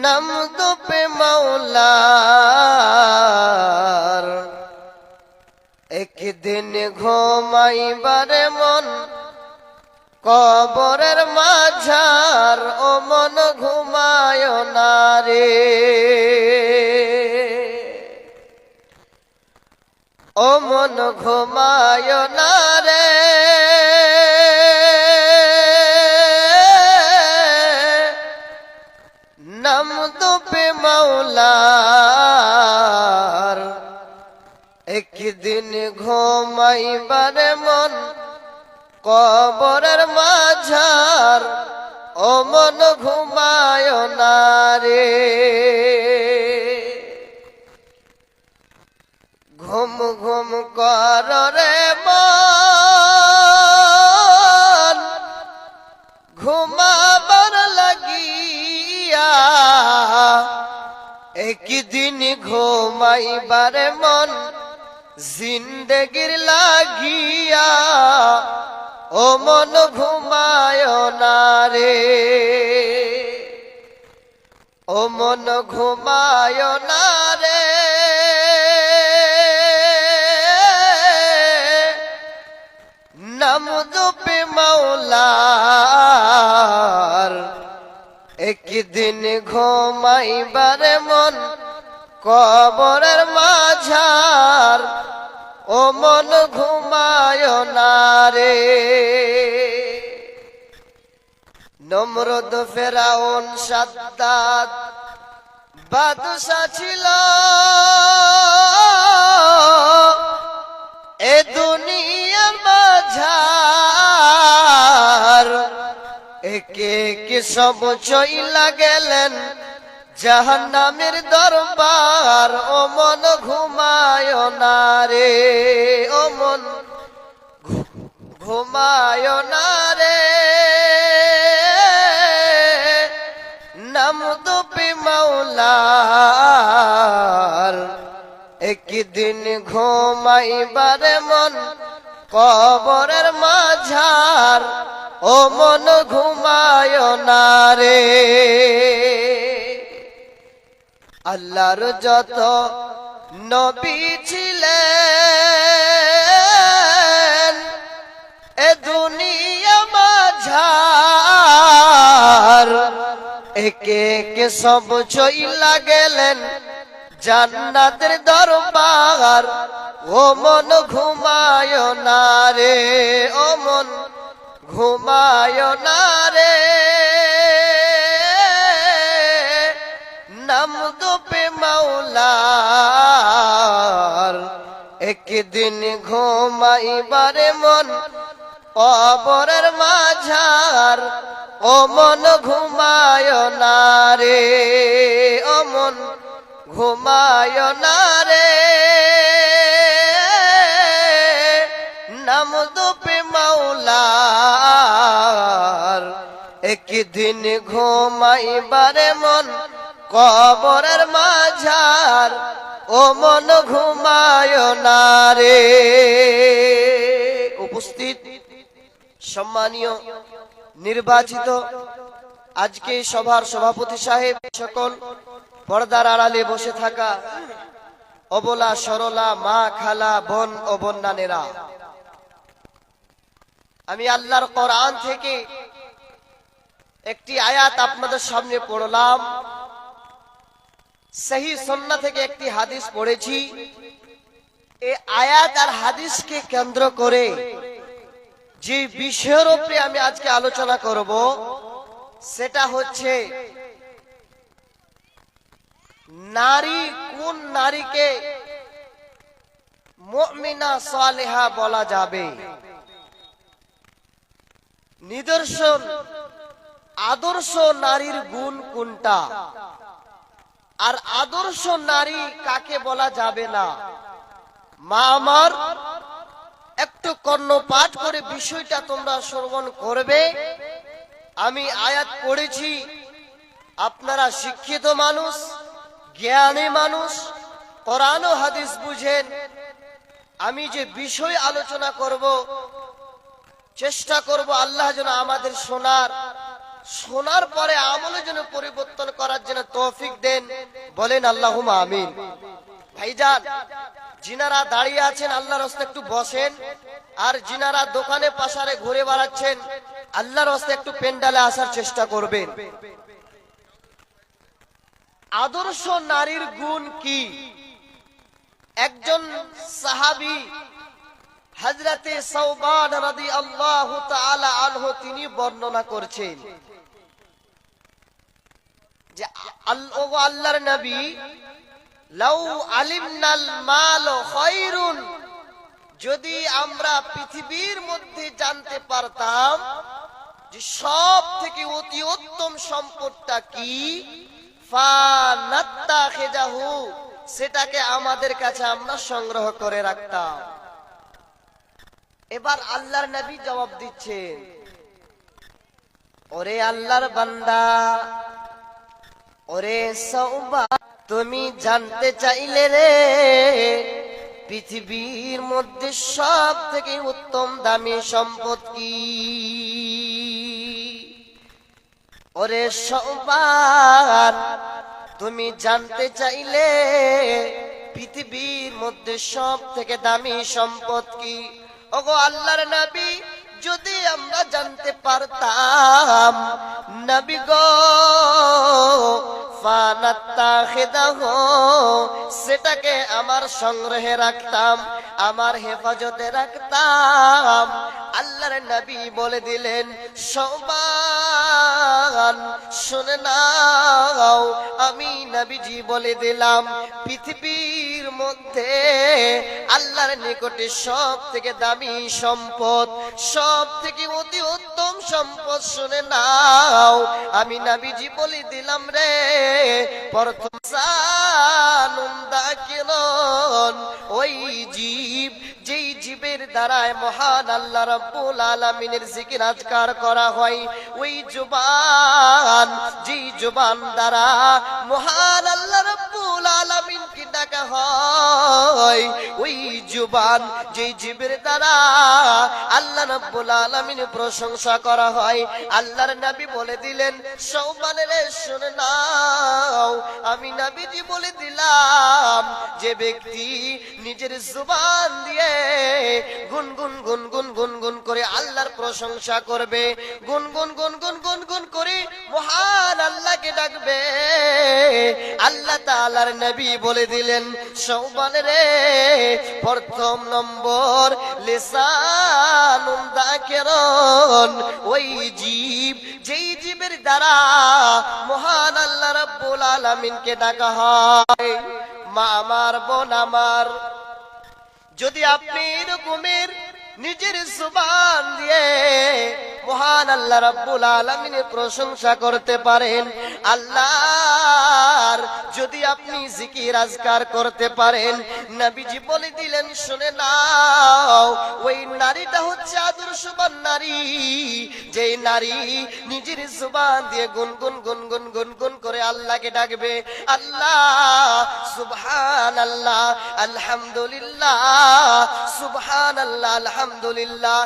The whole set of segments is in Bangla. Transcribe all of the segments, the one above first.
নামদ পে মাওলার একদিন ঘুমাইবার মন কবরের মাঝার ও মন ঘুমায় না রে, ও মন ঘুমায় না রে। নামদ পে মাওলার একদিন ঘুমাইবার মন কবরের মাঝার ও মন ঘুমায় না রে। ঘুম ঘুম কর রে মন ঘুমাবার লাগিয়া, একদিন ঘুমাইবার মন জিন্দেগির লাগিয়া, ও মন ঘুমায় না রে, ও মন ঘুমায় না রে। নামদ পে মাওলার একদিন ঘুমাইবার মন কবরের মাঝার ও মন ঘুমায় না রে। নমরুদ ফেরাউন সাদ্দাত বাদশা ছিল এ দুনিয়া মাঝার, একে একে সব চইলা গেলেন জাহান্নামের দরবার, ও মন ঘুমায় না রে, ও মন ঘুমায় না রে। নামদ পে মাওলার একদিন ঘুমাইবার মন কবরের মাঝার, ও মন ঘুমায় না রে। আল্লাহর যত নবী ছিলেন এ দুনিয়া মাঝার, একে একে সব চইলা গেলেন জান্নাতের দরবার, ও মন ঘুমায় না রে, ও মন ঘুমায় না রে। নামদ পে মাওলার একদিন ঘুমাইবার মন কবরের মাঝার, ও মন ঘুমায় না রে, ও মন ঘুমায় না রে। নামদ পে মাওলার একদিন ঘুমাইবার মন কবরের মাঝার, ও মন ঘুমায় না রে। উপস্থিত সম্মানীয় নির্বাচিত আজকে সভার সভাপতি সাহেব, সকল পর্দার আড়ালে বসে থাকা অবলা সরলা মা খালা বোন ও বন্যানেরা, আমি আল্লাহর কোরআন থেকে একটি আয়াত আপনাদের সামনে পড়লাম, সহি সুন্নাহ থেকে একটি হাদিস পড়েছি। এই আয়াত আর হাদিসকে কেন্দ্র করে যে বিষয়ের উপরে আমি আজকে আলোচনা করব সেটা হচ্ছে নারী, কোন নারীকে মুমিনা সালেহা বলা যাবে, নিদর্শন আদর্শ নারীর গুণ কোনটা, আর আদর্শ নারী কাকে বলা যাবে না। মা আমার একটু কর্ণপাঠ করে বিষয়টা তোমরা শ্রবণ করবে। আমি আয়াত পড়েছি, আপনারা শিক্ষিত মানুষ, জ্ঞানী মানুষ, কোরআন ও হাদিস বুঝেন। আমি যে বিষয় আলোচনা করব চেষ্টা করব আল্লাহ যেন আমাদের শোনার শোনার পরে আমলের জন্য পরিবর্তন করার জন্য তৌফিক দেন, বলেন আল্লাহুম্মা আমিন। ভাইজান, যিনারা দাঁড়িয়ে আছেন আল্লাহর রাস্তায় একটু বসেন, আর যিনারা দোকানে পাশারে ঘুরে বেড়াচ্ছেন আল্লাহর রাস্তায় একটু পেন্ডালে আসার চেষ্টা করবেন। আদর্শ নারীর গুণ কি? একজন সাহাবী হযরতে সাওবান রাদিয়াল্লাহু তাআলা আনহু তিনি বর্ণনা করছেন যে আল্লাহর নবী, লাউ আলিমনাল মাল খায়রুন, যদি আমরা পৃথিবীর মধ্যে জানতে পারতাম যে সব থেকে অতি উত্তম সম্পদটা কি, ফানাত্তাখিযাহু, সেটাকে আমাদের কাছে আমরা সংগ্রহ করে রাখতাম। এবার আল্লাহর নবী জবাব দিচ্ছেন, ওরে আল্লাহর বান্দা, ওরে সাওবান, তুমি জানতে চাইলে রে পৃথিবীর মধ্যে সব থেকে উত্তম দামি সম্পদ কি? ওরে সাওবান, তুমি জানতে চাইলে পৃথিবীর মধ্যে সব থেকে দামি সম্পদ কি? ওগো আল্লাহর নবী, যদি আমরা জানতে পারতাম নবী গো, ফানাত্তাখিযাহু, সেটাকে আমার সংগ্রহে রাখতাম, আমার হেফাজতে রাখতাম। আল্লাহর নবী বলে দিলেন, সাওবান শুনে নাও, আমি নবীজি বলে দিলাম পৃথিবীর মধ্যে আল্লাহর নিকটে সব থেকে দামি সম্পদ, সব থেকে অতি উত্তম সম্পদ শুনে নাও, আমি নবীজি বলে দিলাম রে, প্রথম সানুন দাকিরুন, ওই জীব, যেই জীবের দ্বারায় মহান আল্লাহ রাব্বুল আলামিনের জিকির আজকার করা হয়, ওই জবান, যেই জবান দ্বারা মহান আল্লাহ রাব্বুল আলামিনকে ডাকা হয়, ওই জবান, যেই জীবের দ্বারা আল্লাহ রাব্বুল আলামিনের প্রশংসা করা হয়। আল্লাহর নবী বলে দিলেন, সাওবানের শুনে নাও, আমি নবীজি বলে দিলাম যে ব্যক্তি নিজের জবান দিয়ে গুনগুন গুনগুন গুনগুন করে আল্লাহর প্রশংসা করবে, গুনগুন গুনগুন গুনগুন করে মহান আল্লাহকে ডাকবে, আল্লাহ তাআলার নবী বলে দিলেন, সাওবান রে, প্রথম নম্বর লিসানুন যাকিরুন, ওই জীব, যেই জীবের দ্বারা মহান আল্লাহ রাব্বুল আলামিনকে ডাকা হয়। মা আমার, বোন আমার, যদি আপনি এরকমের নিজের জবান দিয়ে মহান আল্লাহ রাব্বুল আলামিনের প্রশংসা করতে পারেন, আল্লাহর যদি আপনি জিকির আজকার করতে পারেন, নবীজি বলে দিলেন, শুনে নাও, ওই নারীটা হচ্ছে আদর্শবান নারী, যেই নারী নিজের জবান দিয়ে গুনগুন গুনগুন গুনগুন করে আল্লাহকে ডাকবে, আল্লাহ, সুবহানাল্লাহ, আলহামদুলিল্লাহ, সুবহানাল্লাহ, আলহামদুলিল্লাহ,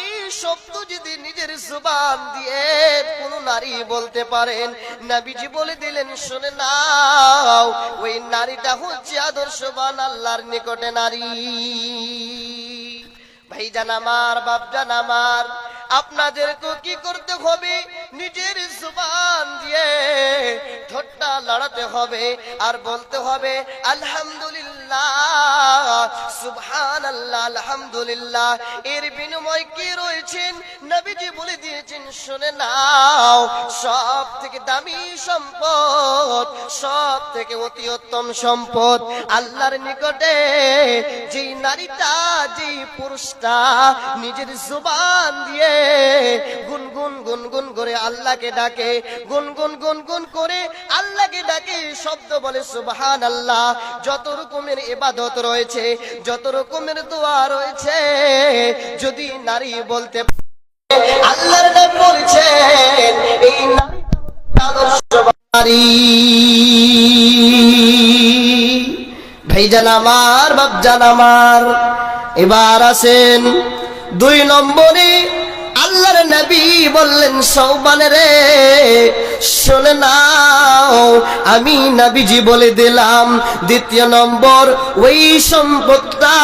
এই শব্দ যদি নিজের জবান দিয়ে কোন নারী বলতে পারেন, নবীজি বলে দিলেন, শুনে নাও, ওই নারীটা হচ্ছে আদর্শবান আল্লাহর নিকটে নারী। ভাইজান আমার, বাপজান আমার, আপনাদেরকে কি করতে হবে? নিজের জবান দিয়ে ঠোঁটটা লড়াতে হবে আর বলতে হবে, আলহামদুলিল্লাহ, সুবহানাল্লাহ, আলহামদুলিল্লাহ। এর বিনিময় কি রয়েছেন? নবীজি বলে দিয়েছেন, শুনে নাও, সব থেকে দামি সম্পদ, সব থেকে অতি উত্তম সম্পদ আল্লাহর নিকটে যেই নারীটা, যেই পুরুষটা নিজের জবান দিয়ে গুনগুন গুনগুন করে আল্লাহকে ডাকে, গুনগুন গুনগুন করে আল্লাহকে ডাকে, শব্দ বলে সুবহানাল্লাহ। যত রকমের ইবাদত রয়েছে, যত রকমের দোয়া রয়েছে, যদি নারী বলতে আল্লাহর নাম বলছেন, এই নারী। ভাইজান আমার, বাপজান আমার, এবার আসেন 2 নম্বরে, আল্লাহ আল্লাহর নবী বললেন সৌবান রে শুনে নাও, আমি নবীজি বলে দিলাম দ্বিতীয় নম্বর ওই সম্পদটা,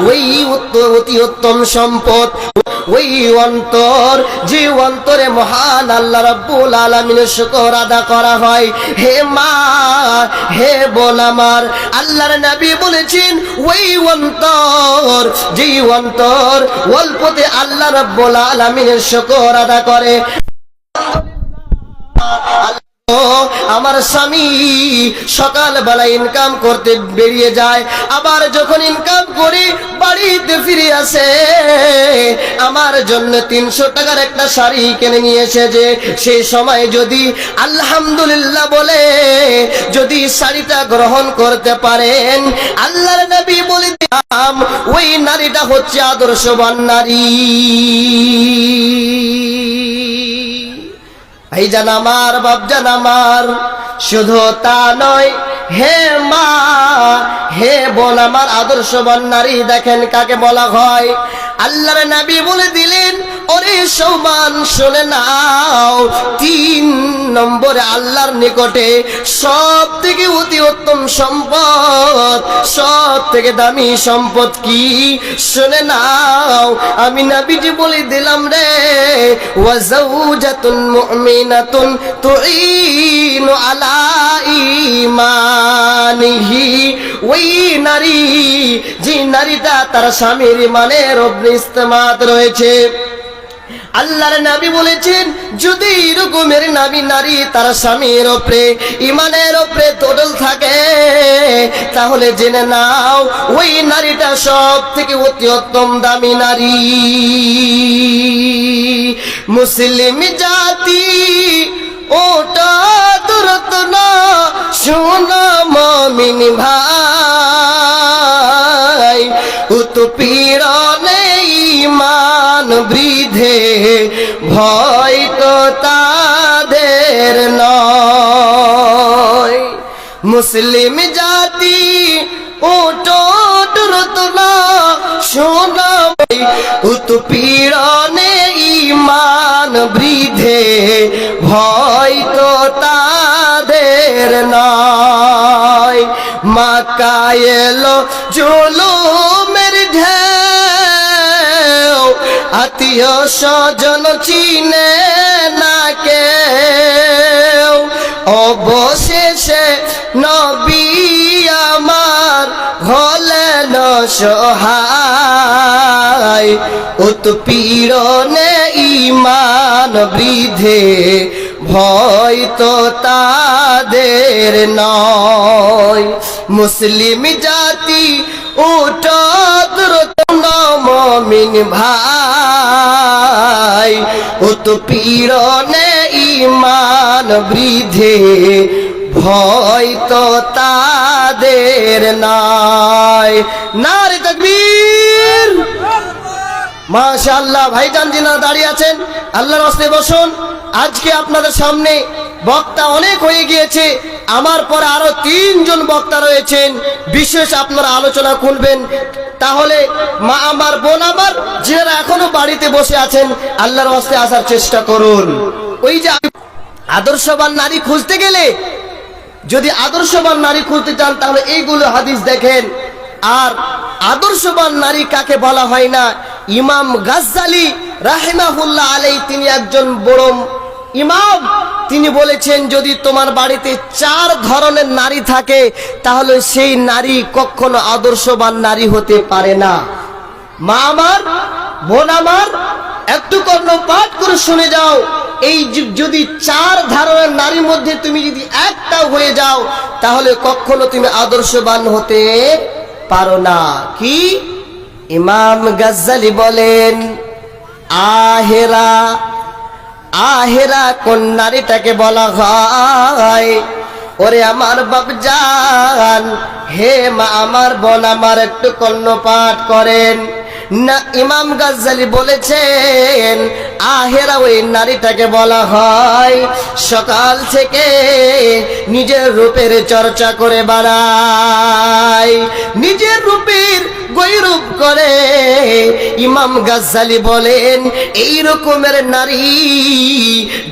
ওই অতি উত্তম সম্পদ, ওই অন্তর, যে অন্তরে মহান আল্লাহ রাব্বুল আলামিনের শুকর আদা করা হয়। হে মা, হে বোন আমার, আল্লাহর নবী বলেছেন ওই অন্তর, যে অন্তর অল্পতে আল্লাহ রাব্বুল আলামিনের শুকর আদা করে। আমার স্বামী সকালবেলা ইনকাম করতে বেরিয়ে যায়, আবার যখন ইনকাম করে বাড়িতে ফিরে আসে আমার জন্য 300 টাকার একটা শাড়ি কিনে নিয়ে এসেছে। সেই সময় যদি আলহামদুলিল্লাহ বলে যদি শাড়িটা গ্রহণ করতে পারেন, আল্লাহর নবী বলে দিলাম ওই নারীটা হচ্ছে আদর্শবান নারী। ভাইজান আমার, বাপজান আমার, শুধু তা নয়, হে মা, হে বোন আমার, আদর্শবান নারী দেখেন কাকে বলা হয়। আল্লাহর নবী বলে দিলেন ওরে সৌমান শুনে নাও, 3 নম্বরে আল্লাহর নিকটে সব থেকে অতি উত্তম সম্পদ, সব থেকে দামি সম্পদ কি শুনে নাও, আমি নবীজি বলে দিলাম রে, ওয়াজাউজাতুন মুমিনাতুন তুঈনু আলা ঈমানিহি, ওই নারী, যে নারীটা তার স্বামীর ইমানের উপরে ইস্তেমাদ রয়েছে। আল্লাহর নবী বলেছেন যদি এরকমের নারী তার স্বামীর উপরে ইমানের উপরে তোড়ল থাকে, তাহলে জেনে নাও ওই নারীটা সব থেকে অতি উত্তম দামি নারী। মুসলিম জাতি ওটা দূরত না, শোনা মুমিন ভাই, উৎপীড়নে ঈমান বৃদ্ধে ভয় তো তাদের নয়। মুসলিম জাতি ওটো দূরত না, শোনা উৎপীড়নে ঈমান বৃদ্ধে ভয় তো তাদের নয়। মাকায় এলো জুলুমের ঢেউ, আত্মীয় স্বজন চিনে না কেউ, অবশেষে নবী আমার হলেন সহায়, উৎপীড়নে ঈমান বৃদ্ধে ভয় তো তাদের নয়। মুসলিম জাতি উঠো দ্রুত মুমিন ভাই, উৎপীড়নে ঈমান বৃদ্ধে ভয় তো তাদের নয়। নারে তাকবীর, মাশাআল্লাহ। ভাইজান যিনি দাঁড়িয়ে আছেন আল্লাহর রাস্তে বসুন। আজকে আপনাদের সামনে বক্তা অনেক হয়ে গিয়েছে, আমার পরে আরো 3 জন বক্তা রয়েছেন, বিশেষ আপনারা আলোচনা করবেন। তাহলে মা আমার, বোন আমার, যারা এখনো বাড়িতে বসে আছেন আল্লাহর রাস্তে আসার চেষ্টা করুন। ওই যে আদর্শবান নারী খুঁজতে গেলে, যদি আদর্শবান নারী খুঁজতে চান তাহলে এইগুলো হাদিস দেখেন। আর আদর্শবান নারী কাকে বলা হয় না, ইমাম গাজ্জালি রাহিমাহুল্লাহ আলাইহি, তিনি একজন বড় ইমাম, তিনি বলেছেন যদি তোমার বাড়িতে 4 ধরনের নারী থাকে তাহলে সেই নারী কখনো আদর্শবান নারী হতে পারে না। মা আমার, বোন আমার, একটু কর্ণপাত করে শুনে যাও। এই যদি 4 ধরনের নারীর মধ্যে তুমি যদি একটা হয়ে যাও তাহলে কখনো তুমি আদর্শবান হতে পারো না। কি? ইমাম গাজ্জালি বলেন আহেরা, আহেরা কোন নারীটাকে বলা হয়? ওরে আমার বাপজান, হে মা আমার, বোন আমার, একটু কর্ণপাত করেন না। ইমাম গাজ্জালি বলেছেন আহেরা ওই নারীটাকে বলা হয় সকাল থেকে নিজের রূপের চর্চা করে বেড়ায়, নিজের রূপের গৈরব করে। ইমাম গাজ্জালী বলেন এই রকমের নারী,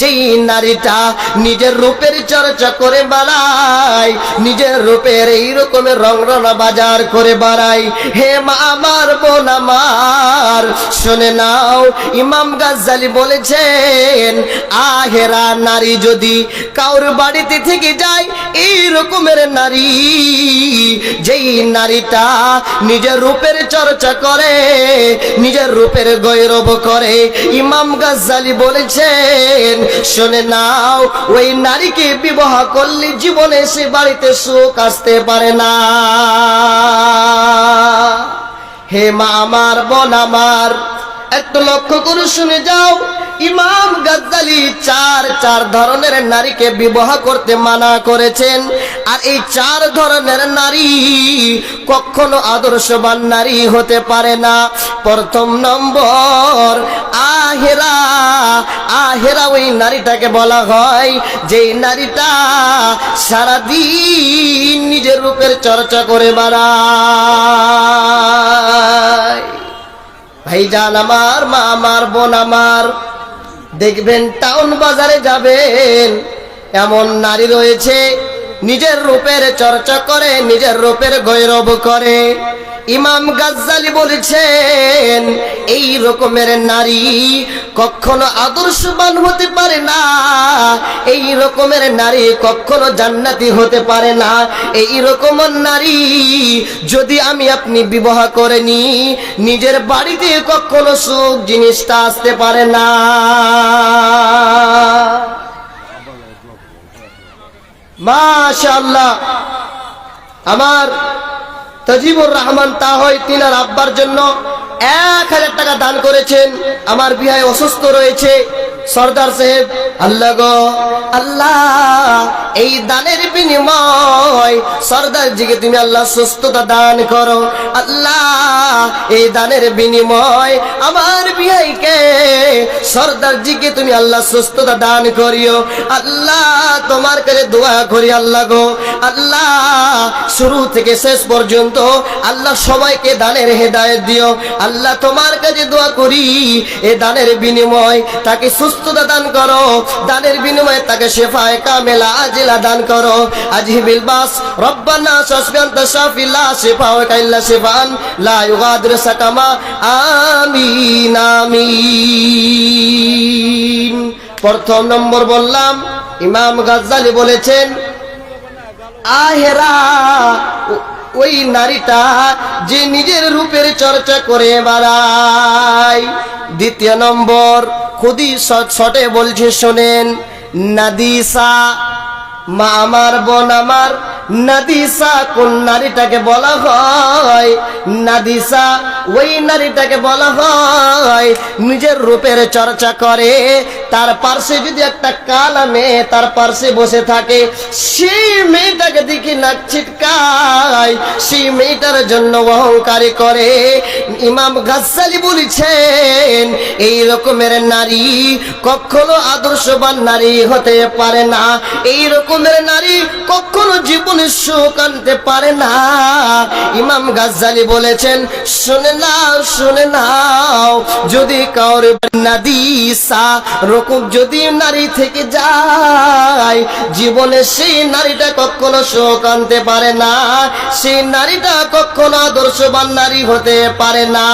যেই নারীটা নিজের রূপের চর্চা করে বেড়ায়, নিজের রূপের এই রকমের রংরঙা বাজার করে বেড়ায়, হে মা আমার, বোন আমার, শুনে নাও, ইমাম গাজ্জালী বলেছেন আহেরা নারী যদি কাউর বাড়িতে থেকে যায়, এই রকমের নারী, যেই নারীটা নিজের রূপের চর্চা করে, নিজের রূপের গৌরব করে, ইমাম গাজ্জালী বলেছেন শুনে নাও, ওই নারীকে বিবাহ করলে জীবনে সে বাড়িতে সুখ আসতে পারে না। হে মা আমার, বোন আমার, একটু লক্ষ্য করে শুনে যাও, ইমাম গাজ্জালী চার ধরনের নারীকে বিবাহ করতে মানা করেছেন। আর এই 4 ধরনের নারী কখনো আদর্শবান নারী হতে পারে না। প্রথম নম্বর আহেরা। আহেরা ওই নারীটাকে বলা হয় যেই নারীটা সারাদিন নিজের রূপের চর্চা করে বেড়ায়। ভাইজান আমার, মা আমার, বোন আমার, দেখবেন টাউন বাজারে যাবেন, এমন নারী রয়েছে নিজের রূপের চর্চা করে, নিজের রূপের গৌরব করে। ইমাম গাজ্জালী বলেছেন এই রকমের নারী কখনো আদর্শবান হতে পারে না, এই রকমের নারী কখনো জান্নাতি হতে পারে না। এই রকমের নারী যদি আমি আপনি বিবাহ করে নি, নিজের বাড়িতে কখনো সুখ জিনিসটা আসতে পারে না। মাশাআল্লাহ, আমার তাজিবুর রহমান তাহই তিনার আব্বার জন্য 1000 টাকা দান করেছেন। আমার বিয়ে অসুস্থ রয়েছে, সর্দার সাহেব, আল্লাহ গো আল্লাহ, এই দানের বিনিময় সর্দারজিকে তুমি আল্লাহ সুস্থতা দান করো। আল্লাহ, এই দানের বিনিময় আমার বিয়াইকে, সর্দারজিকে তুমি আল্লাহ সুস্থতা দান করিও। আল্লাহ, তোমার কাছে দোয়া করি আল্লাহ গো আল্লাহ, শুরু থেকে শেষ পর্যন্ত আল্লাহ সবাইকে দানের হেদায়েত দিও। আল্লাহ, তোমার কাছে দোয়া করি এ দানের বিনিময় তাকে সুস্থতা দান করো, দানের বিনিময়ে তাকে শেফায়ে কামেলা আজিলা দান করো। আজিবিল বাস রব্বানা শাফিআন তাশাফিলা শিফাওয়া ইল্লা শিফান লা ইউগাদিরু সাকামা। আমিন আমিন। প্রথম নম্বর বললাম, ইমাম গাজ্জালী বলেছেন আহেরা ওই নারীটা যে নিজের রূপের চর্চা করে বেড়ায়। দ্বিতীয় নম্বর খুদি শটে বলছে শোনেন, নাদিসা। মা আমার, বোন আমার, নাদিসা কোন নারীটাকে বলা হয়? নাদিসা ওই নারীটাকে বলা হয় নিজের রূপের চর্চা করে, তার পার্শ্বে যদি একটা কালা মেয়ে তার পার্শ্বে বসে থাকে, সেই মেয়েটাকে দেখে নাক ছিটকায়, সেই মেয়েটার জন্য অহংকারী করে। ইমাম গাজ্জালী বলেছেন এই রকমের নারী কখনো আদর্শবান নারী হতে পারে না, এই রকমের নারী কখনো জীবনে সুখ আনতে পারে না। ইমাম গাজ্জালী বলেছেন শুনে নাও, শুনে নাও, যদি কাউরে নাদিসা রকম যদি নারী থেকে যায়, জীবনে সেই নারীটা কখনো সুখ আনতে পারে না, সেই নারীটা কখনো আদর্শবান নারী হতে পারে না।